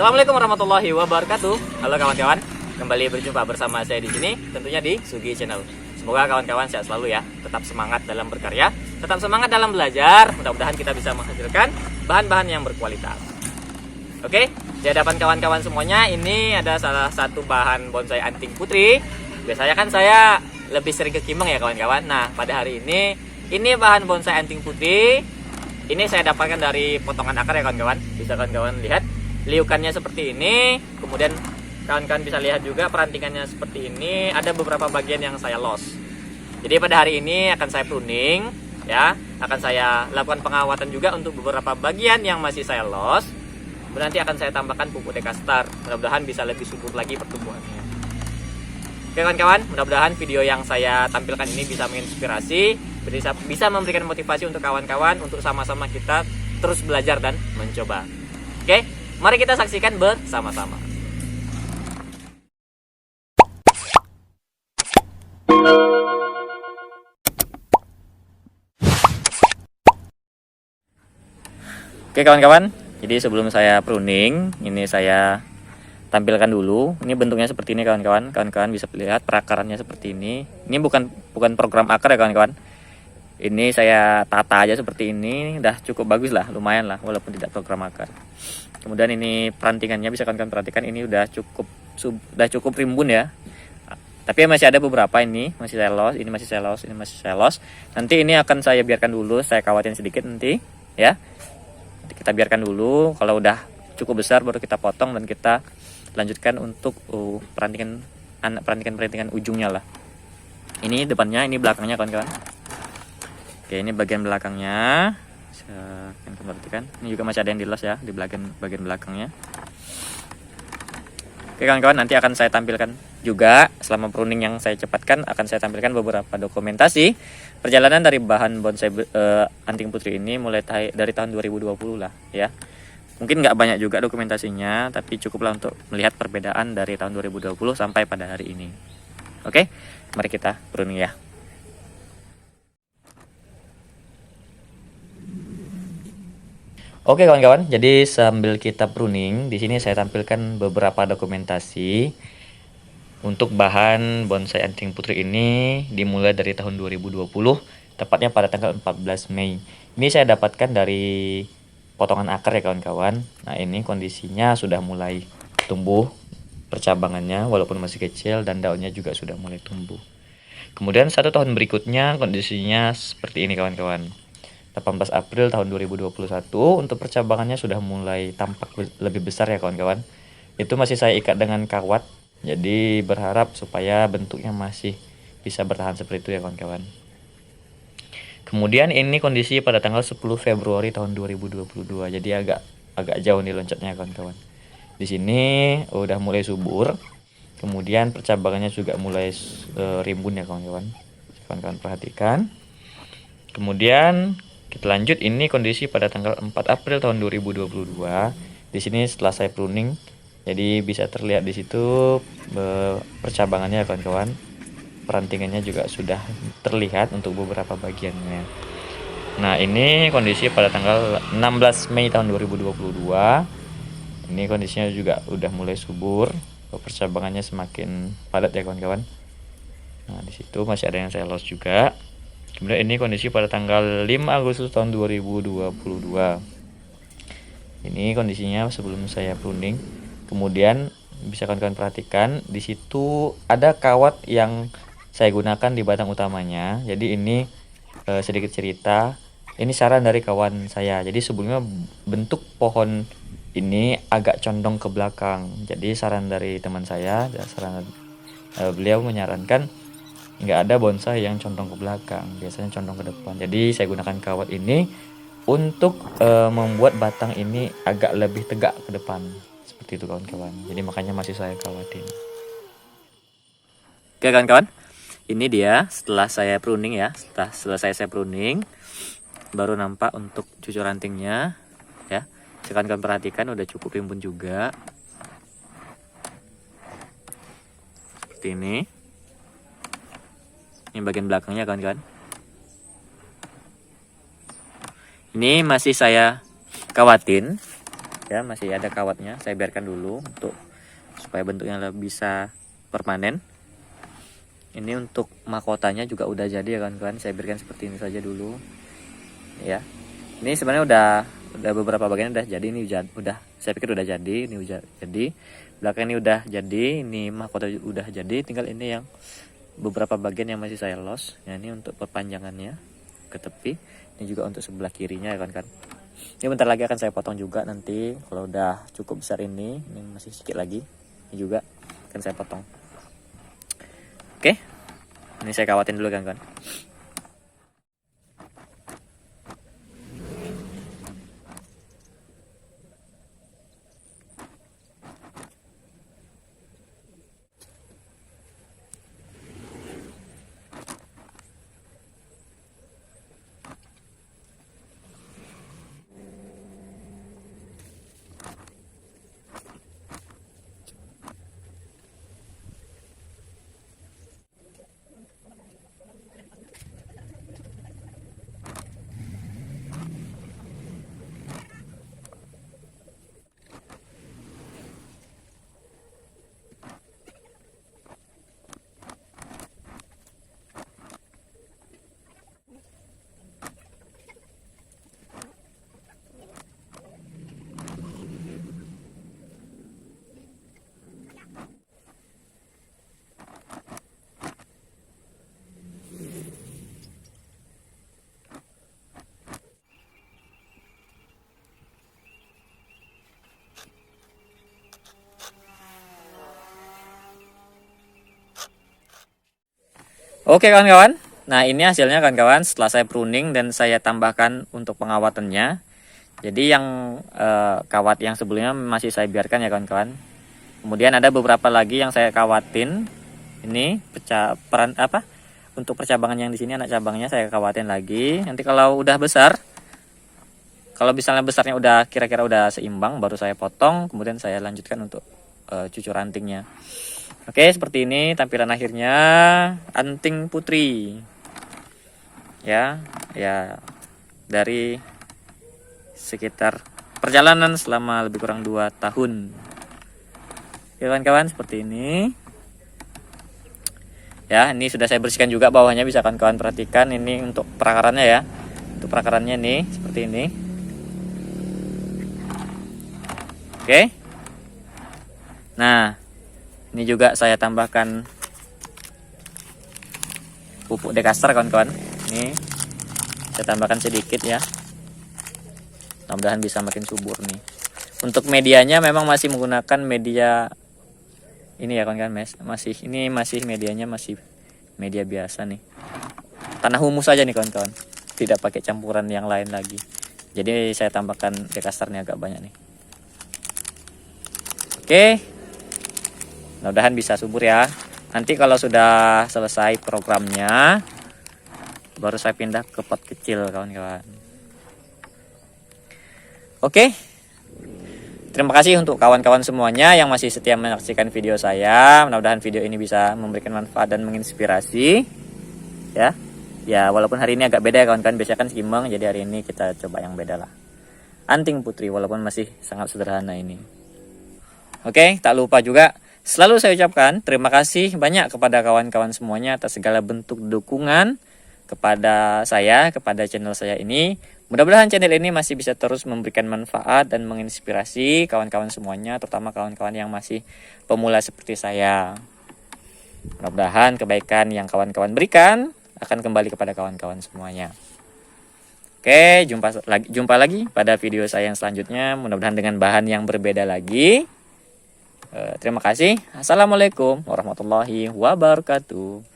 Assalamualaikum warahmatullahi wabarakatuh. Halo kawan-kawan, kembali berjumpa bersama saya di sini, tentunya di Sugi Channel. Semoga kawan-kawan sehat selalu ya, tetap semangat dalam berkarya, tetap semangat dalam belajar. Mudah-mudahan kita bisa menghasilkan bahan-bahan yang berkualitas. Oke, di hadapan kawan-kawan semuanya, ini ada salah satu bahan bonsai anting putri. Biasanya kan saya lebih sering ke Kimeng ya kawan-kawan. Nah, pada hari ini bahan bonsai anting putri. Ini saya dapatkan dari potongan akar ya kawan-kawan. Bisa kawan-kawan lihat. Liukannya seperti ini, kemudian kawan-kawan bisa lihat juga perantingannya seperti ini. Ada beberapa bagian yang saya loss. Jadi pada hari ini akan saya pruning, ya, akan saya lakukan pengawatan juga untuk beberapa bagian yang masih saya loss. Nanti akan saya tambahkan pupuk Dekastar. Mudah-mudahan bisa lebih subur lagi pertumbuhannya. Oke kawan-kawan, mudah-mudahan video yang saya tampilkan ini bisa menginspirasi, bisa memberikan motivasi untuk kawan-kawan untuk sama-sama kita terus belajar dan mencoba. Oke. Mari kita saksikan bersama-sama. Oke kawan-kawan, jadi sebelum saya pruning, ini saya tampilkan dulu. Ini bentuknya seperti ini kawan-kawan. Kawan-kawan bisa lihat perakarannya seperti ini. Ini bukan program akar ya kawan-kawan. Ini saya tata aja seperti ini, udah cukup bagus lah, lumayan lah, walaupun tidak program akar. Kemudian ini perantingannya bisa kalian perhatikan, ini udah cukup rimbun ya. Tapi masih ada beberapa, ini masih saya loss, ini masih saya loss, ini masih saya loss. Nanti ini akan saya biarkan dulu, saya kawatin sedikit nanti ya. Nanti kita biarkan dulu, kalau udah cukup besar baru kita potong dan kita lanjutkan untuk perantingan ujungnya lah. Ini depannya, ini belakangnya kawan-kawan. Oke, ini bagian belakangnya. Saya perhatikan. Ini juga masih ada yang di loss ya di bagian belakangnya. Oke kawan-kawan, nanti akan saya tampilkan juga selama pruning yang saya cepatkan, akan saya tampilkan beberapa dokumentasi perjalanan dari bahan bonsai anting putri ini mulai dari tahun 2020 lah ya. Mungkin nggak banyak juga dokumentasinya, tapi cukuplah untuk melihat perbedaan dari tahun 2020 sampai pada hari ini. Oke, mari kita pruning ya. Oke kawan-kawan, jadi sambil kita pruning, di sini saya tampilkan beberapa dokumentasi untuk bahan bonsai anting putri ini dimulai dari tahun 2020, tepatnya pada tanggal 14 Mei. Ini saya dapatkan dari potongan akar ya kawan-kawan. Nah, ini kondisinya sudah mulai tumbuh percabangannya walaupun masih kecil, dan daunnya juga sudah mulai tumbuh. Kemudian 1 tahun berikutnya kondisinya seperti ini kawan-kawan. 18 April tahun 2021 untuk percabangannya sudah mulai tampak lebih besar ya kawan-kawan. Itu masih saya ikat dengan kawat, jadi berharap supaya bentuknya masih bisa bertahan seperti itu ya kawan-kawan. Kemudian ini kondisi pada tanggal 10 Februari tahun 2022, jadi agak jauh nih loncatnya kawan-kawan. Di sini udah mulai subur, kemudian percabangannya juga mulai rimbun ya kawan-kawan. Kawan-kawan perhatikan. Kemudian kita lanjut, ini kondisi pada tanggal 4 April tahun 2022. Di sini setelah saya pruning, jadi bisa terlihat di situ percabangannya kawan-kawan. Perantingannya juga sudah terlihat untuk beberapa bagiannya. Nah, ini kondisi pada tanggal 16 Mei tahun 2022. Ini kondisinya juga udah mulai subur, percabangannya semakin padat ya kawan-kawan. Nah, di situ masih ada yang saya loss juga. Kemudian ini kondisi pada tanggal 5 Agustus tahun 2022. Ini kondisinya sebelum saya pruning. Kemudian bisa kawan-kawan perhatikan, di situ ada kawat yang saya gunakan di batang utamanya. Jadi ini sedikit cerita. Ini saran dari kawan saya. Jadi sebelumnya bentuk pohon ini agak condong ke belakang. Jadi saran dari teman saya, beliau menyarankan nggak ada bonsai yang condong ke belakang, biasanya condong ke depan. Jadi saya gunakan kawat ini untuk membuat batang ini agak lebih tegak ke depan, seperti itu kawan-kawan. Jadi makanya masih saya kawatin. Oke kawan-kawan, ini dia setelah saya pruning ya. Setelah selesai saya pruning, baru nampak untuk cucur rantingnya ya. Kawan-kawan perhatikan udah cukup rimbun juga, seperti ini. Ini bagian belakangnya kawan-kawan. Ini masih saya kawatin ya, masih ada kawatnya. Saya biarkan dulu untuk supaya bentuknya lebih bisa permanen. Ini untuk mahkotanya juga udah jadi ya kawan-kawan. Saya biarkan seperti ini saja dulu ya. Ini sebenarnya udah beberapa bagian udah jadi. Ini udah saya pikir udah jadi. Ini udah jadi, belakang ini udah jadi, ini mahkota udah jadi, tinggal ini yang beberapa bagian yang masih saya los ya. Ini untuk perpanjangannya ke tepi, ini juga untuk sebelah kirinya ya kan. Ini bentar lagi akan saya potong juga nanti kalau udah cukup besar. Ini masih sedikit lagi, ini juga akan saya potong. Oke, ini saya kawatin dulu kan. Oke kawan-kawan, nah ini hasilnya kawan-kawan setelah saya pruning dan saya tambahkan untuk pengawatannya. Jadi yang kawat yang sebelumnya masih saya biarkan ya kawan-kawan. Kemudian ada beberapa lagi yang saya kawatin. Ini untuk percabangan yang di sini, anak cabangnya saya kawatin lagi. Nanti kalau udah besar, kalau misalnya besarnya udah kira-kira udah seimbang, baru saya potong. Kemudian saya lanjutkan untuk cucur rantingnya. Oke, seperti ini tampilan akhirnya anting putri. Ya, dari sekitar perjalanan selama lebih kurang 2 tahun. Oke kawan-kawan, seperti ini. Ya, ini sudah saya bersihkan juga bawahnya, bisa kawan-kawan perhatikan. Ini untuk perakarannya ya. Untuk perakarannya nih seperti ini. Oke. Nah, ini juga saya tambahkan pupuk dekaster kawan-kawan. Ini saya tambahkan sedikit ya. Mudah-mudahan bisa makin subur nih. Untuk medianya memang masih menggunakan media ini ya kawan-kawan, masih medianya masih media biasa nih. Tanah humus saja nih kawan-kawan. Tidak pakai campuran yang lain lagi. Jadi saya tambahkan dekasternya agak banyak nih. Oke. Mudah-mudahan bisa subur ya. Nanti kalau sudah selesai programnya, baru saya pindah ke pot kecil kawan-kawan. Oke. Terima kasih untuk kawan-kawan semuanya yang masih setia menyaksikan video saya. Mudah-mudahan video ini bisa memberikan manfaat dan menginspirasi. Ya. Ya, walaupun hari ini agak beda ya kawan-kawan. Biasanya kan seimbang, jadi hari ini kita coba yang beda lah. Anting putri walaupun masih sangat sederhana ini. Oke, tak lupa juga selalu saya ucapkan terima kasih banyak kepada kawan-kawan semuanya atas segala bentuk dukungan kepada saya, kepada channel saya ini. Mudah-mudahan channel ini masih bisa terus memberikan manfaat dan menginspirasi kawan-kawan semuanya, terutama kawan-kawan yang masih pemula seperti saya. Mudah-mudahan kebaikan yang kawan-kawan berikan akan kembali kepada kawan-kawan semuanya. Oke, jumpa lagi pada video saya yang selanjutnya. Mudah-mudahan dengan bahan yang berbeda lagi. Terima kasih. Assalamualaikum warahmatullahi wabarakatuh.